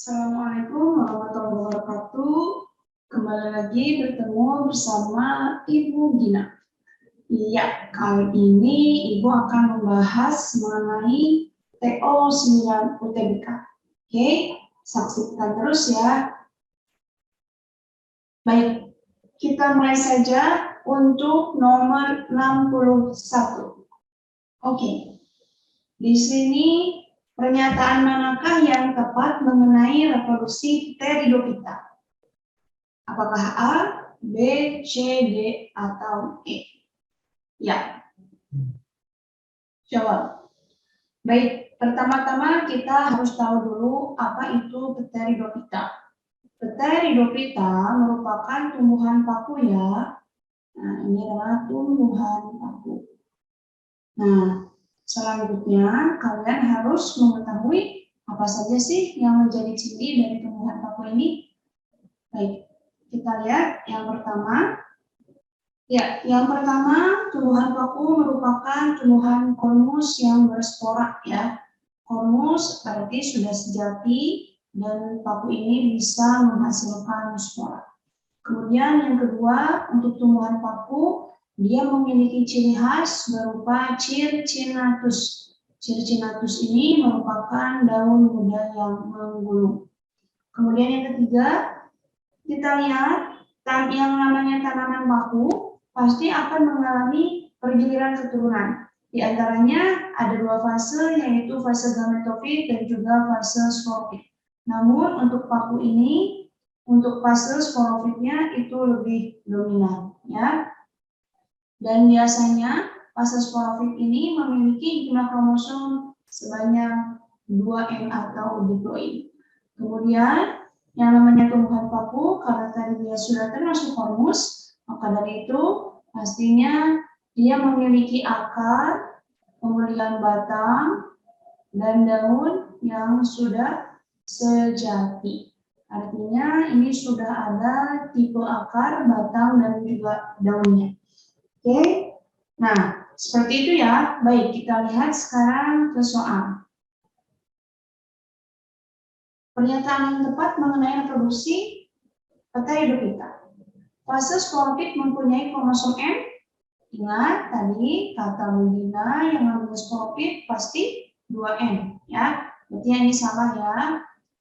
Assalamualaikum warahmatullahi wabarakatuh. Kembali lagi bertemu bersama Ibu Gina. Iya, kali ini Ibu akan membahas mengenai TO9 UTBK. Oke, saksikan terus ya. Baik, kita mulai saja untuk nomor 61. Oke, di sini pernyataan manakah yang tepat mengenai reproduksi Pteridophyta? Apakah A, B, C, D, atau E? Ya, jawab. Baik, pertama-tama kita harus tahu dulu apa itu Pteridophyta. Pteridophyta merupakan tumbuhan paku ya. Nah, ini adalah tumbuhan paku. Nah, selanjutnya kalian harus mengetahui apa saja sih yang menjadi ciri dari tumbuhan paku ini. Baik, kita lihat yang pertama. Ya, yang pertama tumbuhan paku merupakan tumbuhan konmus yang berspora ya. Konmus berarti sudah sejati dan paku ini bisa menghasilkan spora. Kemudian yang kedua untuk tumbuhan paku dia memiliki ciri khas berupa circinatus. Circinatus ini merupakan daun muda yang menggulung. Kemudian yang ketiga kita lihat yang namanya tanaman paku pasti akan mengalami pergiliran keturunan. Di antaranya ada dua fase, yaitu fase gametofit dan juga fase sporofit. Namun untuk paku ini, untuk fase sporofitnya itu lebih dominan, ya. Dan biasanya fase sporofit ini memiliki jumlah kromosom sebanyak 2N atau diploid. Kemudian yang namanya tumbuhan paku, karena tadi dia sudah termasuk konmus, maka dari itu pastinya dia memiliki akar, kemudian batang, dan daun yang sudah sejati. Artinya ini sudah ada tipe akar, batang, dan juga daunnya. Oke, nah seperti itu ya. Baik, kita lihat sekarang ke soal. Pernyataan yang tepat mengenai reproduksi Pteridophyta. Fase sporofit mempunyai kromosom M. Ingat tadi kata Budina yang namanya sporofit pasti 2N ya. Berarti ini salah ya.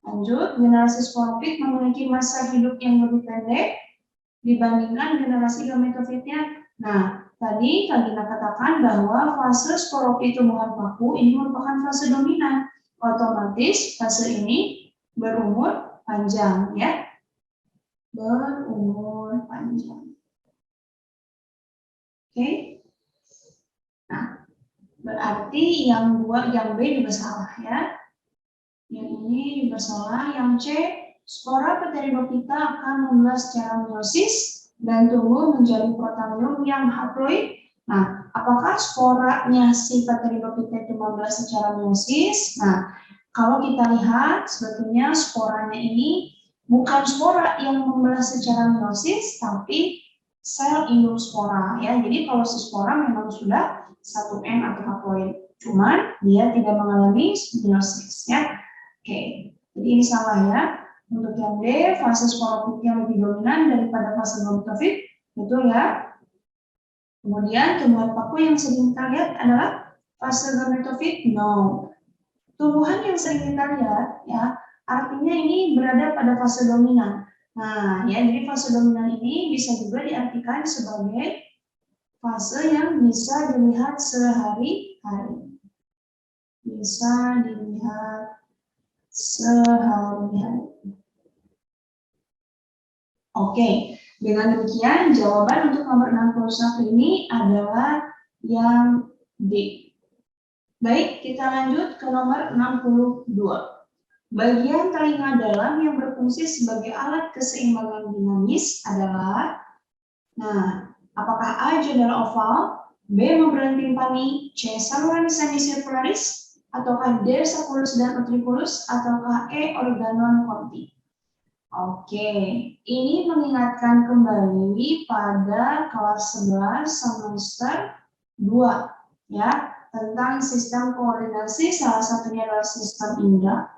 Lanjut, generasi sporofit memiliki masa hidup yang lebih pendek dibandingkan generasi gametofitnya. Nah, tadi Kak Gina katakan bahwa fase sporofit tumbuhan paku ini merupakan fase dominan. Otomatis fase ini berumur panjang ya. Berumur panjang. Oke. Nah, berarti yang B juga salah ya. Yang ini juga salah. Yang C, spora Pteridophyta akan membelah secara meiosis dan tumbuh menjadi protamium yang haploid. Nah, apakah sporanya si Pteridophyta itu membelah secara meiosis? Nah, kalau kita lihat sebetulnya sporanya ini bukan spora yang membelah secara meiosis, tapi sel induk spora ya. Jadi kalau si spora memang sudah 1N atau haploid, cuman dia tidak mengalami meiosis ya. Oke, jadi ini salah ya. Untuk yang D, fase sporofitnya lebih dominan daripada fase gametofit, betul ya. Kemudian tumbuhan paku yang sering kita lihat adalah fase gametofit, no. Tumbuhan yang sering kita lihat ya, artinya ini berada pada fase dominan. Nah, ya jadi fase dominan ini bisa juga diartikan sebagai fase yang bisa dilihat sehari-hari. Bisa dilihat sehari-hari. Oke, dengan demikian jawaban untuk nomor 61 ini adalah yang D. Baik, kita lanjut ke nomor 62. Bagian telinga dalam yang berfungsi sebagai alat keseimbangan dinamis adalah, nah, apakah A jendela oval, B membran timpani, C saluran semicircularis, ataukah D sacculus dan utriculus, ataukah E organon conti? Oke, ini mengingatkan kembali pada kelas 11 semester 2 ya, tentang sistem koordinasi, salah satunya adalah sistem indra.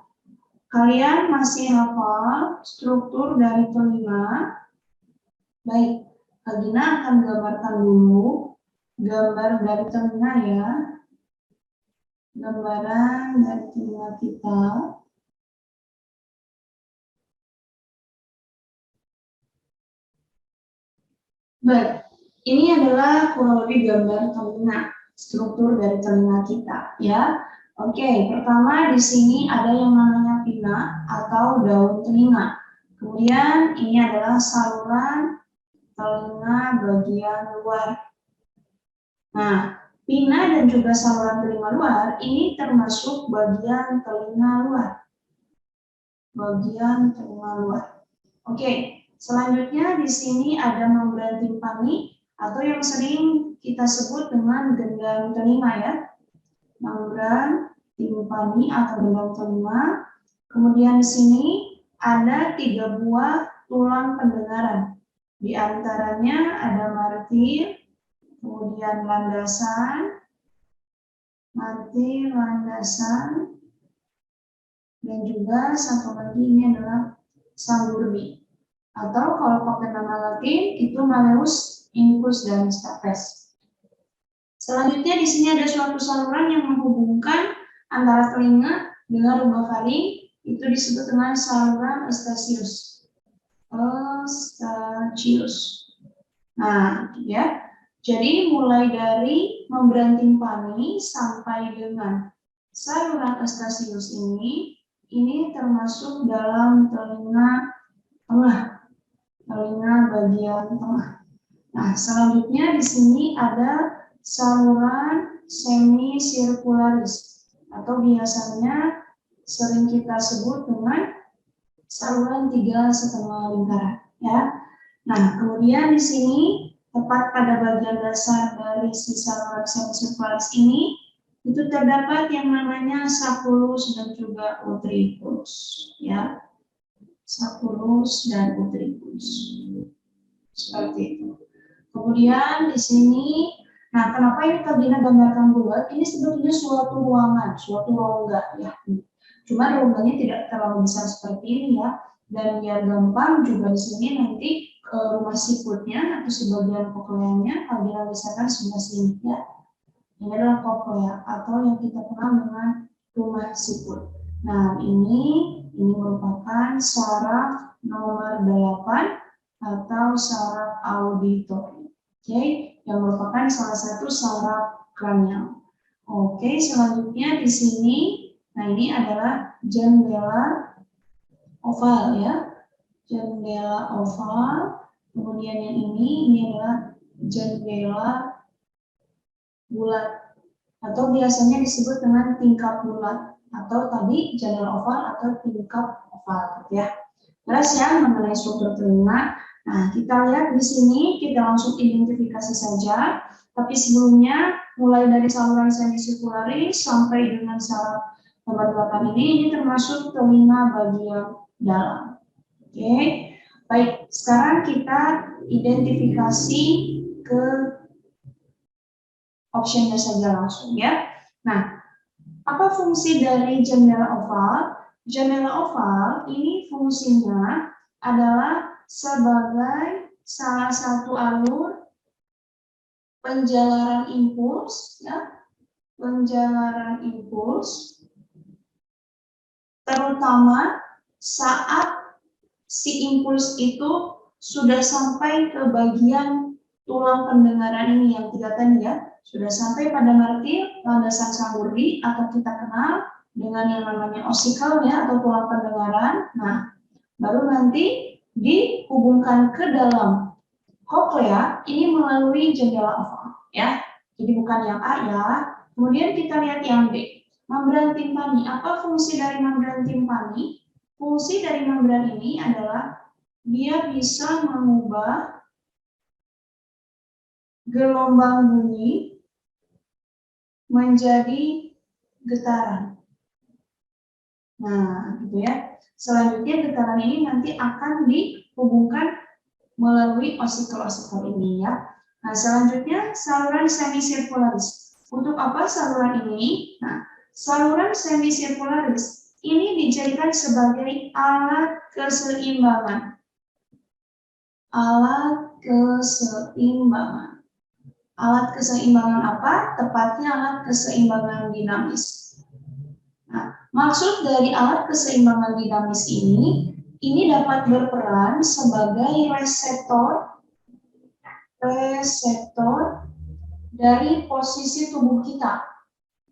Kalian masih hafal struktur dari telinga? Baik, Kak Gina akan gambarkan dulu gambar dari telinga ya. Gambaran dari telinga kita. Baik, ini adalah kurang lebih gambar telinga, struktur dari telinga kita, ya. Oke, pertama di sini ada yang namanya pina atau daun telinga. Kemudian ini adalah saluran telinga bagian luar. Nah, pina dan juga saluran telinga luar ini termasuk bagian telinga luar. Bagian telinga luar. Oke. Selanjutnya di sini ada membran timpani atau yang sering kita sebut dengan gendang telinga ya. Membran timpani atau gendang telinga. Kemudian di sini ada 3 buah tulang pendengaran. Di antaranya ada martir, kemudian landasan, dan juga satu lagi ini adalah sanggurdi. Atau kalau pakai nama Latin itu malleus, incus, dan stapes. Selanjutnya di sini ada suatu saluran yang menghubungkan antara telinga dengan rongga faring, itu disebut dengan saluran eustachius. Nah, ya. Jadi mulai dari membran timpani sampai dengan saluran eustachius ini termasuk dalam telinga tengah. Telinga bagian tengah. Nah, selanjutnya di sini ada saluran semisirkularis atau biasanya sering kita sebut dengan saluran 3,5 lingkaran, ya. Nah, kemudian di sini tepat pada bagian dasar dari si saluran semisirkularis ini itu terdapat yang namanya sacculus dan juga utriculus, ya. Sacculus dan utriculus. Seperti itu. Kemudian di sini, nah kenapa ini Kak Gina gambarkan bulat? Ini sebetulnya suatu ruangan, suatu rongga ya. Cuma rongganya tidak terlalu besar seperti ini ya. Dan biar gampang juga di sini nanti rumah siputnya atau sebagian kokleanya Kak Gina misalkan sebelah sini ya. Ini adalah koklea atau yang kita kenal dengan rumah siput. Nah ini merupakan saraf nomor 8 atau saraf auditori. Oke, yang merupakan salah satu saraf kranial. Oke, selanjutnya di sini, nah ini adalah jendela oval ya. Jendela oval. Kemudian yang ini adalah jendela bulat atau biasanya disebut dengan tingkap bulat atau tadi jendela oval atau tingkap oval ya. Jelas ya mengenai struktur telinga. Nah, kita lihat di sini kita langsung identifikasi saja. Tapi sebelumnya mulai dari saluran semisirkularis sampai dengan saraf nomor 8 ini termasuk telinga bagian dalam. Oke. Baik, sekarang kita identifikasi ke optionnya saja langsung ya. Nah, apa fungsi dari jendela oval? Jendela oval ini fungsinya adalah sebagai salah satu alur penjalaran impuls, ya, penjalaran impuls, terutama saat si impuls itu sudah sampai ke bagian tulang pendengaran ini yang 3 tadi ya, sudah sampai pada martir, landasan sanggurdi atau kita kenal dengan yang namanya ossicle ya atau tulang pendengaran. Nah, baru nanti dihubungkan ke dalam koklea ini melalui jendela oval ya. Jadi bukan yang A ya. Kemudian kita lihat yang B. Membran timpani. Apa fungsi dari membran timpani? Fungsi dari membran ini adalah dia bisa mengubah gelombang bunyi menjadi getaran. Nah, gitu ya. Selanjutnya getaran ini nanti akan dihubungkan melalui osikel-osikel ini ya. Nah, selanjutnya saluran semisirkularis. Untuk apa saluran ini? Nah, saluran semisirkularis ini dijadikan sebagai alat keseimbangan. Alat keseimbangan. Alat keseimbangan apa? Tepatnya alat keseimbangan dinamis. Nah, maksud dari alat keseimbangan dinamis ini dapat berperan sebagai reseptor dari posisi tubuh kita.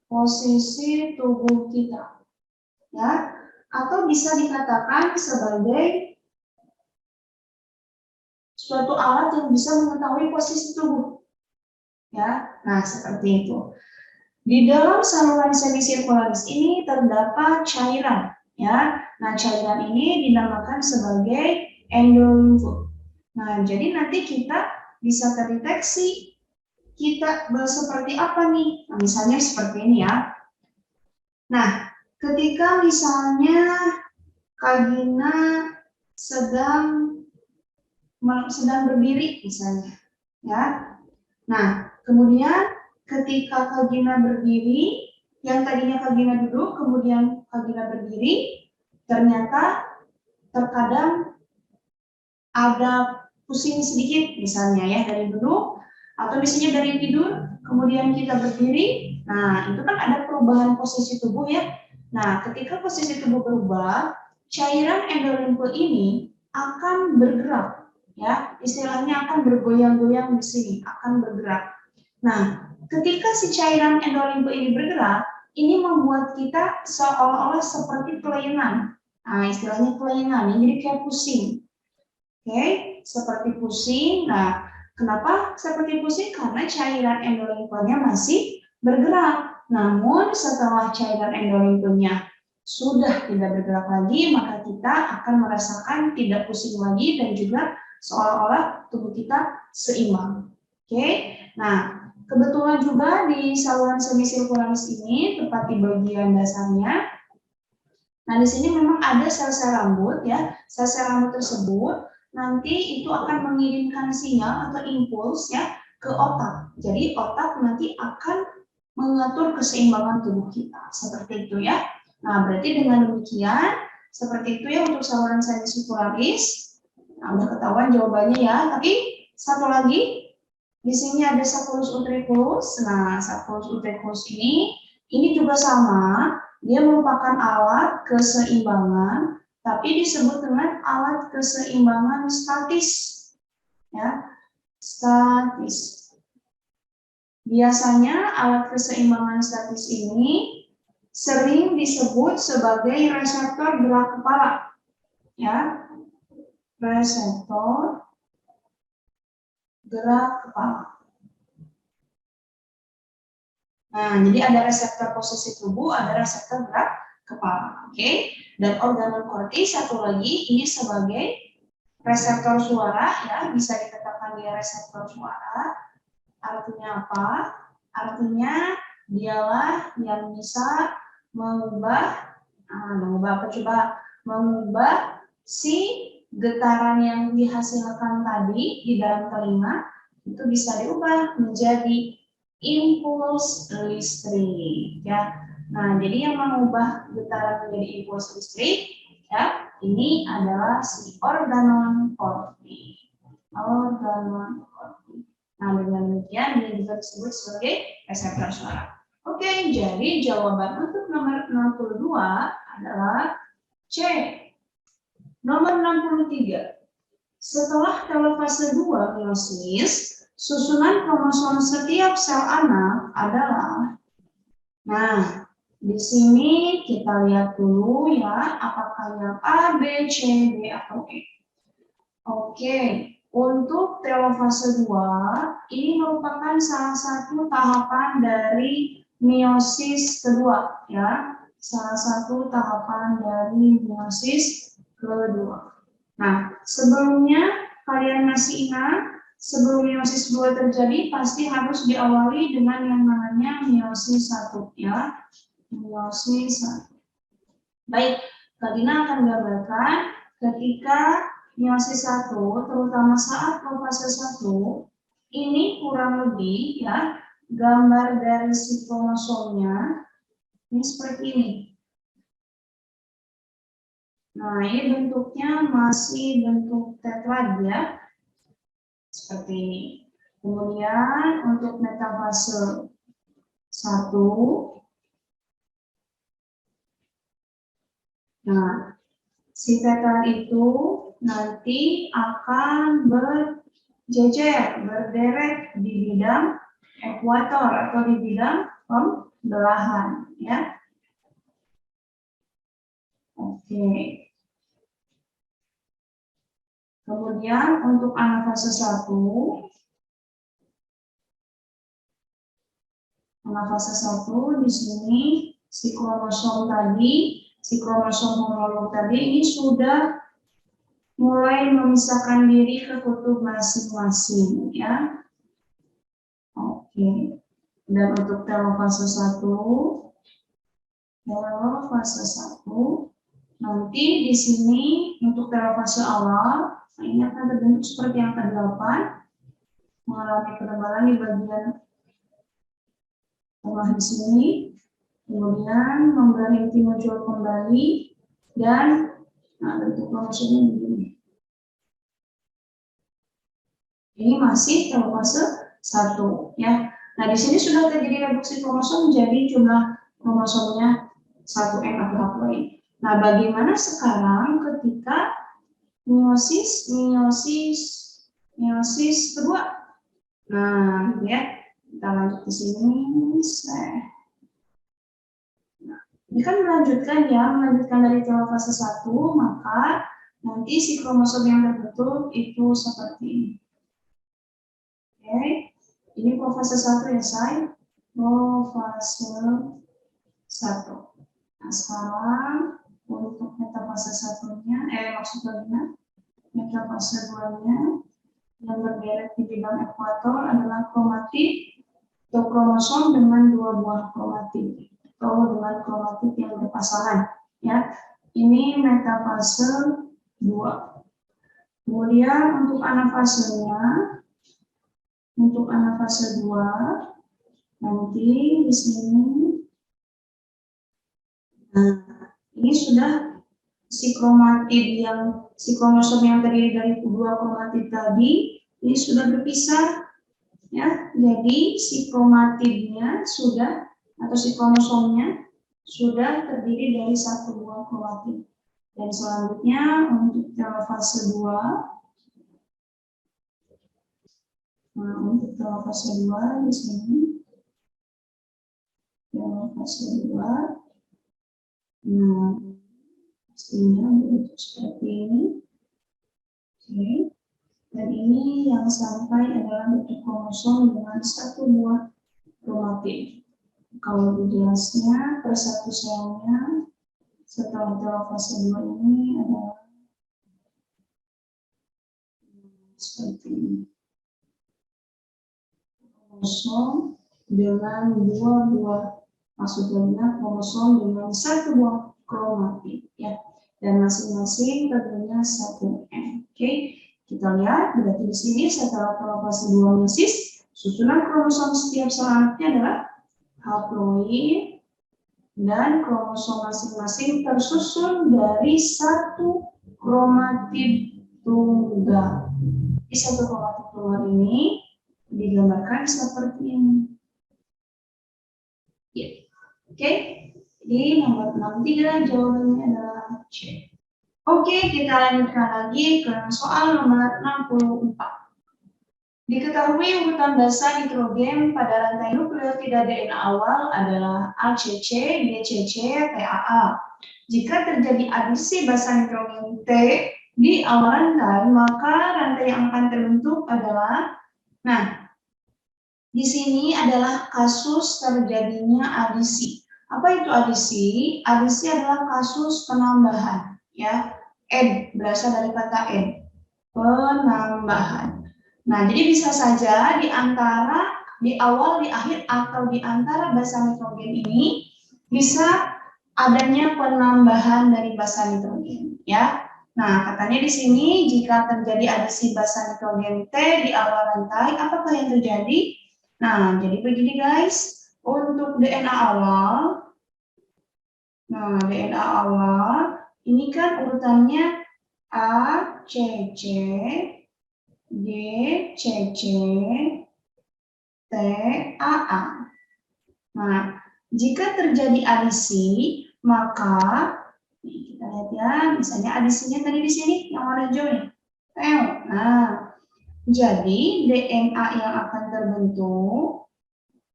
Posisi tubuh kita. Ya, atau bisa dikatakan sebagai suatu alat yang bisa mengetahui posisi tubuh. Ya, nah seperti itu. Di dalam saluran semisirkularis ini terdapat cairan, ya. Nah, cairan ini dinamakan sebagai endolimfu. Nah, jadi nanti kita bisa terdeteksi kita seperti apa nih? Nah, misalnya seperti ini ya. Nah, ketika misalnya Kak Gina sedang berdiri misalnya, ya. Nah, kemudian ketika Kak Gina berdiri, yang tadinya Kak Gina duduk, kemudian Kak Gina berdiri, ternyata terkadang ada pusing sedikit misalnya ya dari duduk, atau misalnya dari tidur, kemudian kita berdiri. Nah, itu kan ada perubahan posisi tubuh ya. Nah, ketika posisi tubuh berubah, cairan endolimfu ini akan bergerak, ya, istilahnya akan bergoyang-goyang di sini, akan bergerak. Nah, ketika si cairan endolimfu ini bergerak, ini membuat kita seolah-olah seperti kelainan. Nah, istilahnya kelainan, jadi kayak pusing. Oke, seperti pusing. Nah, kenapa seperti pusing? Karena cairan endolimfunya masih bergerak. Namun setelah cairan endolimfunya sudah tidak bergerak lagi, maka kita akan merasakan tidak pusing lagi dan juga seolah-olah tubuh kita seimbang. Oke, nah kebetulan juga di saluran semisirkularis ini, tepat di bagian dasarnya, nah di sini memang ada sel-sel rambut ya, sel-sel rambut tersebut nanti itu akan mengirimkan sinyal atau impuls ya ke otak. Jadi otak nanti akan mengatur keseimbangan tubuh kita, seperti itu ya. Nah, berarti dengan demikian, seperti itu ya untuk saluran semisirkularis. Nah, udah ketahuan jawabannya ya. Tapi satu lagi, di sini ada sulcus utricus. Nah, sulcus utricus ini juga sama. Dia merupakan alat keseimbangan, tapi disebut dengan alat keseimbangan statis. Ya, statis. Biasanya alat keseimbangan statis ini sering disebut sebagai reseptor gerak kepala. Ya, reseptor gerak kepala. Nah, jadi ada reseptor posisi tubuh, ada reseptor gerak kepala. Oke. Dan organel kortis satu lagi ini sebagai reseptor suara ya, bisa dikatakan dia reseptor suara. Artinya apa? Artinya dialah yang bisa mengubah apa coba? Mengubah si getaran yang dihasilkan tadi di dalam telinga itu bisa diubah menjadi impuls listrik ya. Nah, jadi yang mengubah getaran menjadi impuls listrik ya, ini adalah si organon korti. Organon korti. Nah, dengan demikian ini juga disebut sebagai reseptor suara. Oke, jadi jawaban untuk nomor 62 adalah C. Nomor 63. Setelah telofase 2 meiosis, susunan kromosom setiap sel anak adalah, nah, di sini kita lihat dulu ya, apakah yang A, B, C, D, atau E. Oke, untuk telofase 2, ini merupakan salah satu tahapan dari meiosis kedua, ya. Salah satu tahapan dari meiosis kedua. Nah, sebelumnya kalian masih ingat, sebelum meiosis 2 terjadi, pasti harus diawali dengan yang namanya meiosis 1, ya. Meiosis 1. Baik, Kak Dina akan gambarkan ketika meiosis 1, terutama saat profase 1, ini kurang lebih ya, gambar dari si kromosomnya ini seperti ini. Nah, ini bentuknya masih bentuk tetrad ya, seperti ini. Kemudian untuk metafase 1, nah, si tetrad itu nanti akan berjejer, berderet di bidang ekuator atau di bidang pembelahan ya. Oke. Kemudian untuk anafase 1, di sini si kromosom tadi, si kromosom homolog tadi ini sudah mulai memisahkan diri ke kutub masing-masing ya. Oke. Dan untuk telofase 1, nanti di sini untuk telofase awal, nah ini akan terbentuk seperti yang ke-8, mengalami penebalan di bagian tengah di sini, kemudian membran inti muncul kembali, dan nah, bentuk kromosomnya begini. Ini masih telofase 1 ya. Nah, di sini sudah terjadi reduksi kromosom, jadi jumlah kromosomnya 1N atau haploid. Nah, bagaimana sekarang ketika meiosis kedua? Nah, ya, kita lanjut di sini. Nah, ini kan melanjutkan dari telofase 1, maka nanti si kromosom yang terbentuk itu seperti ini. Oke, ini profase 1 ya, say. Profase 1. Nah, sekarang untuk metafase 1-nya, maksudnya metafase 2-nya yang berderet di bidang ekuator adalah kromatid atau kromosom dengan 2 buah kromatid atau dengan kromatid yang berpasangan ya. Ini metafase 2. Kemudian untuk anafasenya, untuk anafase 2 nanti di sini, nah ini sudah si kromosom yang terdiri dari 2 kromatid tadi ini sudah berpisah ya. Jadi si kromatidnya sudah atau si kromosomnya sudah terdiri dari 1 buah kromatid. Dan selanjutnya untuk telofase 2, nah untuk telofase 2 di sini, telofase 2, nah pastinya bentuk seperti ini. Oke. Dan ini yang sampai adalah bentuk kromosom dengan 1 buah kromatid. Kalau jelasnya per satu selnya setelah telofase 2 ini adalah seperti ini. Kromosom dengan 2 buah, maksudnya kromosom dengan 1 buah kromatid ya. Dan masing-masing tentunya 1N. Oke, kita lihat berarti di sini setelah telofase 2 meiosis, susunan kromosom setiap selanjutnya adalah haploid, dan kromosom masing-masing tersusun dari 1 kromatid tunggal. Di 1 kromatid tunggal ini digambarkan seperti ini. Ya. Oke, di nomor 63 jawabannya adalah C. Oke, kita lanjutkan lagi ke soal nomor 64. Diketahui urutan basa nitrogen pada rantai nukleotida DNA awal adalah ACC, GCC, TAA. Jika terjadi adisi basa nitrogen T di awal rantai, maka rantai yang akan terbentuk adalah, nah, di sini adalah kasus terjadinya adisi. Apa itu adisi? Adisi adalah kasus penambahan, ya. N berasal dari kata N, penambahan. Nah, jadi bisa saja di awal, di akhir, atau di antara basa nitrogen ini bisa adanya penambahan dari basa nitrogen, ya. Nah, katanya di sini jika terjadi adisi basa nitrogen T di awal rantai, apakah yang terjadi? Nah, jadi begini guys, untuk DNA awal, nah DNA awal Ini kan urutannya A, C, C, G, C, C, T, A, A. Nah, jika terjadi adisi, maka kita lihat ya, misalnya adisinya tadi di sini yang warna hijau nih. Nah, jadi DNA yang akan terbentuk,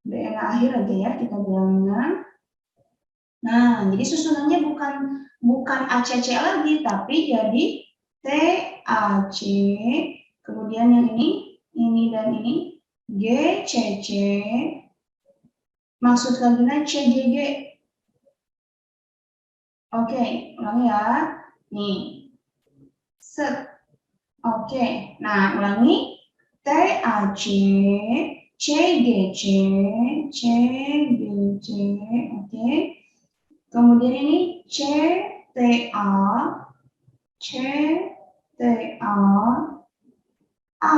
DNA akhir aja ya kita bilangnya. Nah, jadi susunannya bukan ACC lagi, tapi jadi TAC, kemudian yang ini dan ini GCC, maksud kalian CGG. Oke, ulangi ya. Nih, set. Oke, nah ulangi. TAC, CGC, CGC, oke. Kemudian ini CTA, CTA, A.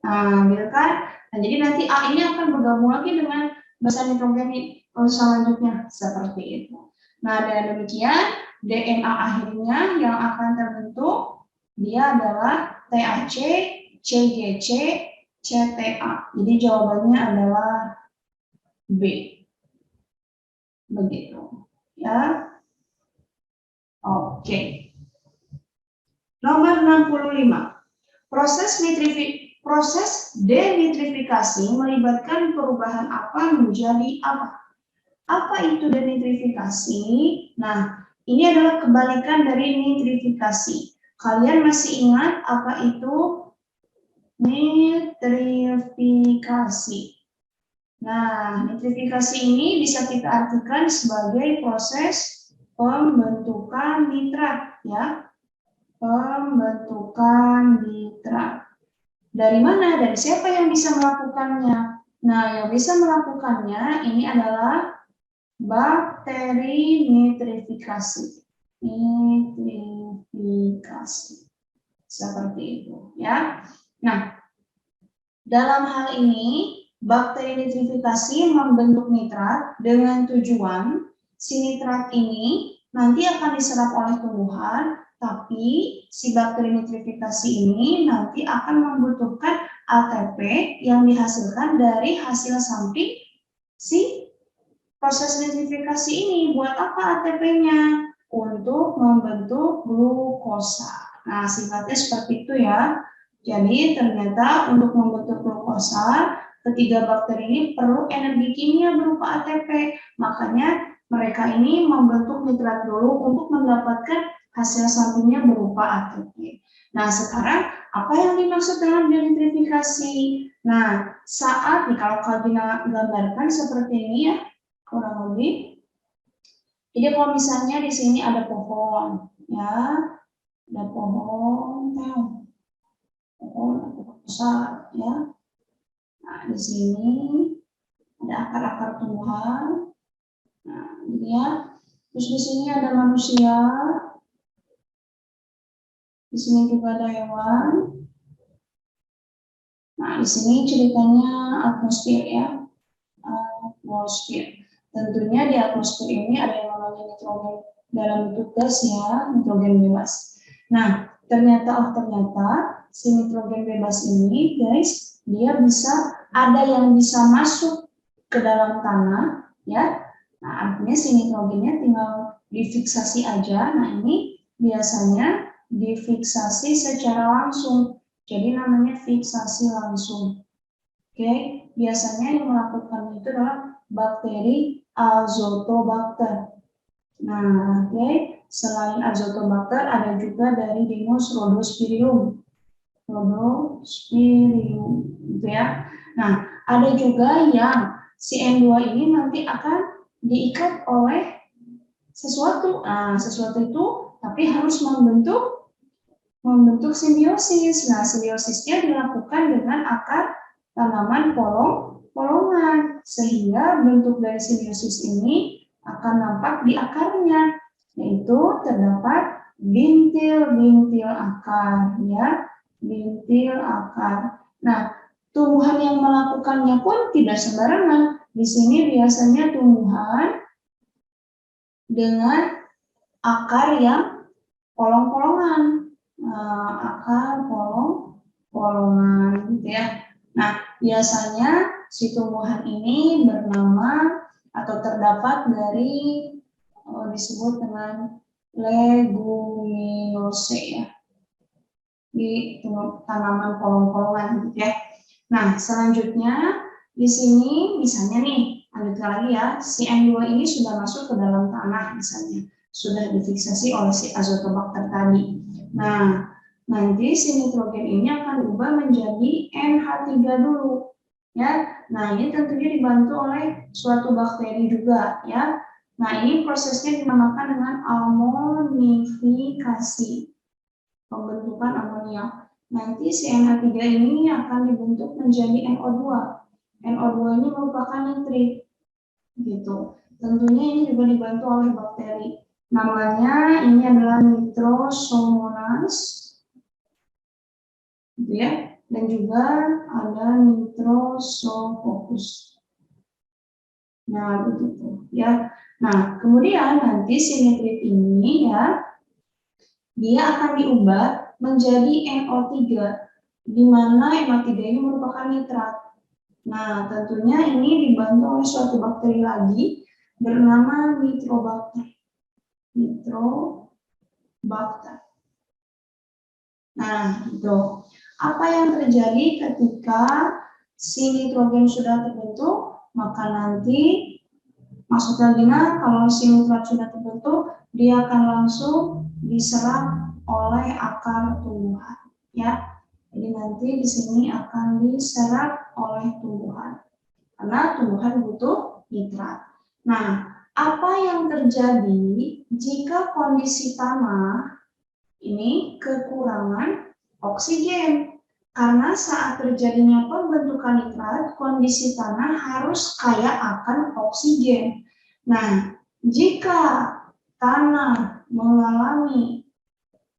Nah, gitu kan? Nah, jadi nanti A ini akan bergabung lagi dengan basa nitrogen selanjutnya seperti itu. Nah, dengan demikian DNA akhirnya yang akan terbentuk dia adalah TAC, CGC, CTA. Jadi jawabannya adalah B. Begitu. Ya. Oke. Nomor 65. Proses denitrifikasi melibatkan perubahan apa menjadi apa? Apa itu denitrifikasi? Nah, ini adalah kebalikan dari nitrifikasi. Kalian masih ingat apa itu nitrifikasi? Nah, nitrifikasi ini bisa kita artikan sebagai proses pembentukan nitrat, ya. Pembentukan nitrat. Dari mana? Dari siapa yang bisa melakukannya? Nah, yang bisa melakukannya ini adalah bakteri nitrifikasi. Nitrifikasi. Seperti itu, ya. Nah, dalam hal ini, bakteri nitrifikasi membentuk nitrat dengan tujuan si nitrat ini nanti akan diserap oleh tumbuhan, tapi si bakteri nitrifikasi ini nanti akan membutuhkan ATP yang dihasilkan dari hasil samping si proses nitrifikasi ini. Buat apa ATP-nya? Untuk membentuk glukosa. Nah, sifatnya seperti itu ya. Jadi ternyata untuk membentuk glukosa, ketiga bakteri ini perlu energi kimia berupa ATP. Makanya mereka ini membentuk nitrat dulu untuk mendapatkan hasil sampingnya berupa ATP. Nah, sekarang apa yang dimaksud dengan denitrifikasi? Nah, saat nih kalau kalian gambarkan seperti ini ya, kurang lebih. Jadi kalau misalnya di sini ada pohon, ya, ada pohon, besar, ya. Nah, di sini ada akar-akar tumbuhan. Nah, ini ya. Terus di sini ada manusia. Di sini juga ada hewan. Nah, di sini ceritanya atmosfer ya. Atmosfer. Tentunya di atmosfer ini ada yang namanya nitrogen dalam bentuk gas ya, nitrogen bebas. Nah, ternyata si nitrogen bebas ini, guys, dia ada yang bisa masuk ke dalam tanah, ya. Nah, artinya si nitrogennya tinggal difiksasi aja. Nah, ini biasanya difiksasi secara langsung. Jadi namanya fiksasi langsung. Oke, biasanya yang melakukan itu adalah bakteri Azotobacter. Nah, selain Azotobacter ada juga dari genus Rhodospirium. Gitu ya. Nah, ada juga yang si N2 ini nanti akan diikat oleh sesuatu. Nah, sesuatu itu tapi harus membentuk simbiosis. Nah, simbiosisnya dilakukan dengan akar tanaman polongan, sehingga bentuk dari simbiosis ini akan nampak di akarnya, yaitu terdapat bintil-bintil akar, ya, bintil akar. Nah, tumbuhan yang melakukannya pun tidak sembarangan. Di sini biasanya tumbuhan dengan akar yang polong-polongan. Akar polong-polongan gitu ya. Nah, biasanya si tumbuhan ini bernama atau terdapat dari disebut dengan leguminosae ya, di tanaman polong-polongan gitu ya. Nah, selanjutnya di sini misalnya nih, lanjutkan lagi ya, si N2 ini sudah masuk ke dalam tanah misalnya, sudah difiksasi oleh si azotobakter tadi. Nah, nanti si nitrogen ini akan diubah menjadi NH3 dulu. Ya, nah ini tentunya dibantu oleh suatu bakteri juga ya. Nah ini prosesnya dinamakan dengan amonifikasi, pembentukan amonia. Nanti si NH3 ini akan dibentuk menjadi NO2. NO2 ini merupakan nitrit, gitu. Tentunya ini juga dibantu oleh bakteri. Namanya ini adalah nitrosomonas, gitu ya. Dan juga ada nitrosococcus. Nah, begitu ya. Nah, kemudian nanti si nitrit ini ya, dia akan diubah menjadi NO3, di mana NO3 ini merupakan nitrat. Nah, tentunya ini dibantu oleh suatu bakteri lagi bernama nitrobacter. Nitrobacter. Nah, itu. Apa yang terjadi ketika si nitrogen sudah terbentuk? Maka nanti maksudnya gimana? Kalau si nitrat sudah terbentuk, dia akan langsung diserap oleh akar tumbuhan, ya. Jadi nanti di sini akan diserap oleh tumbuhan, karena tumbuhan butuh nitrat. Nah, apa yang terjadi jika kondisi tanah ini kekurangan oksigen? Karena saat terjadinya pembentukan nitrat, kondisi tanah harus kaya akan oksigen. Nah, jika tanah mengalami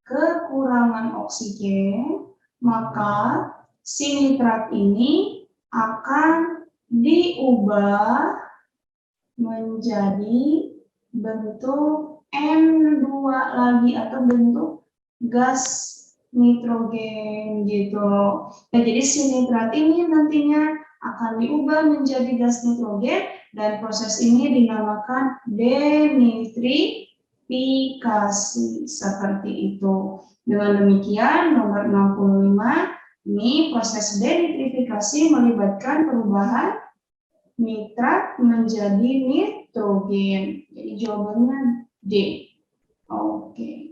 kekurangan oksigen, maka si nitrat ini akan diubah menjadi bentuk N2 lagi atau bentuk gas nitrogen gitu. Nah, jadi si nitrat ini nantinya akan diubah menjadi gas nitrogen dan proses ini dinamakan denitrifikasi seperti itu. Dengan demikian nomor 65 ini proses denitrifikasi melibatkan perubahan nitrat menjadi nitrogen. Jadi jawabannya D. Oke.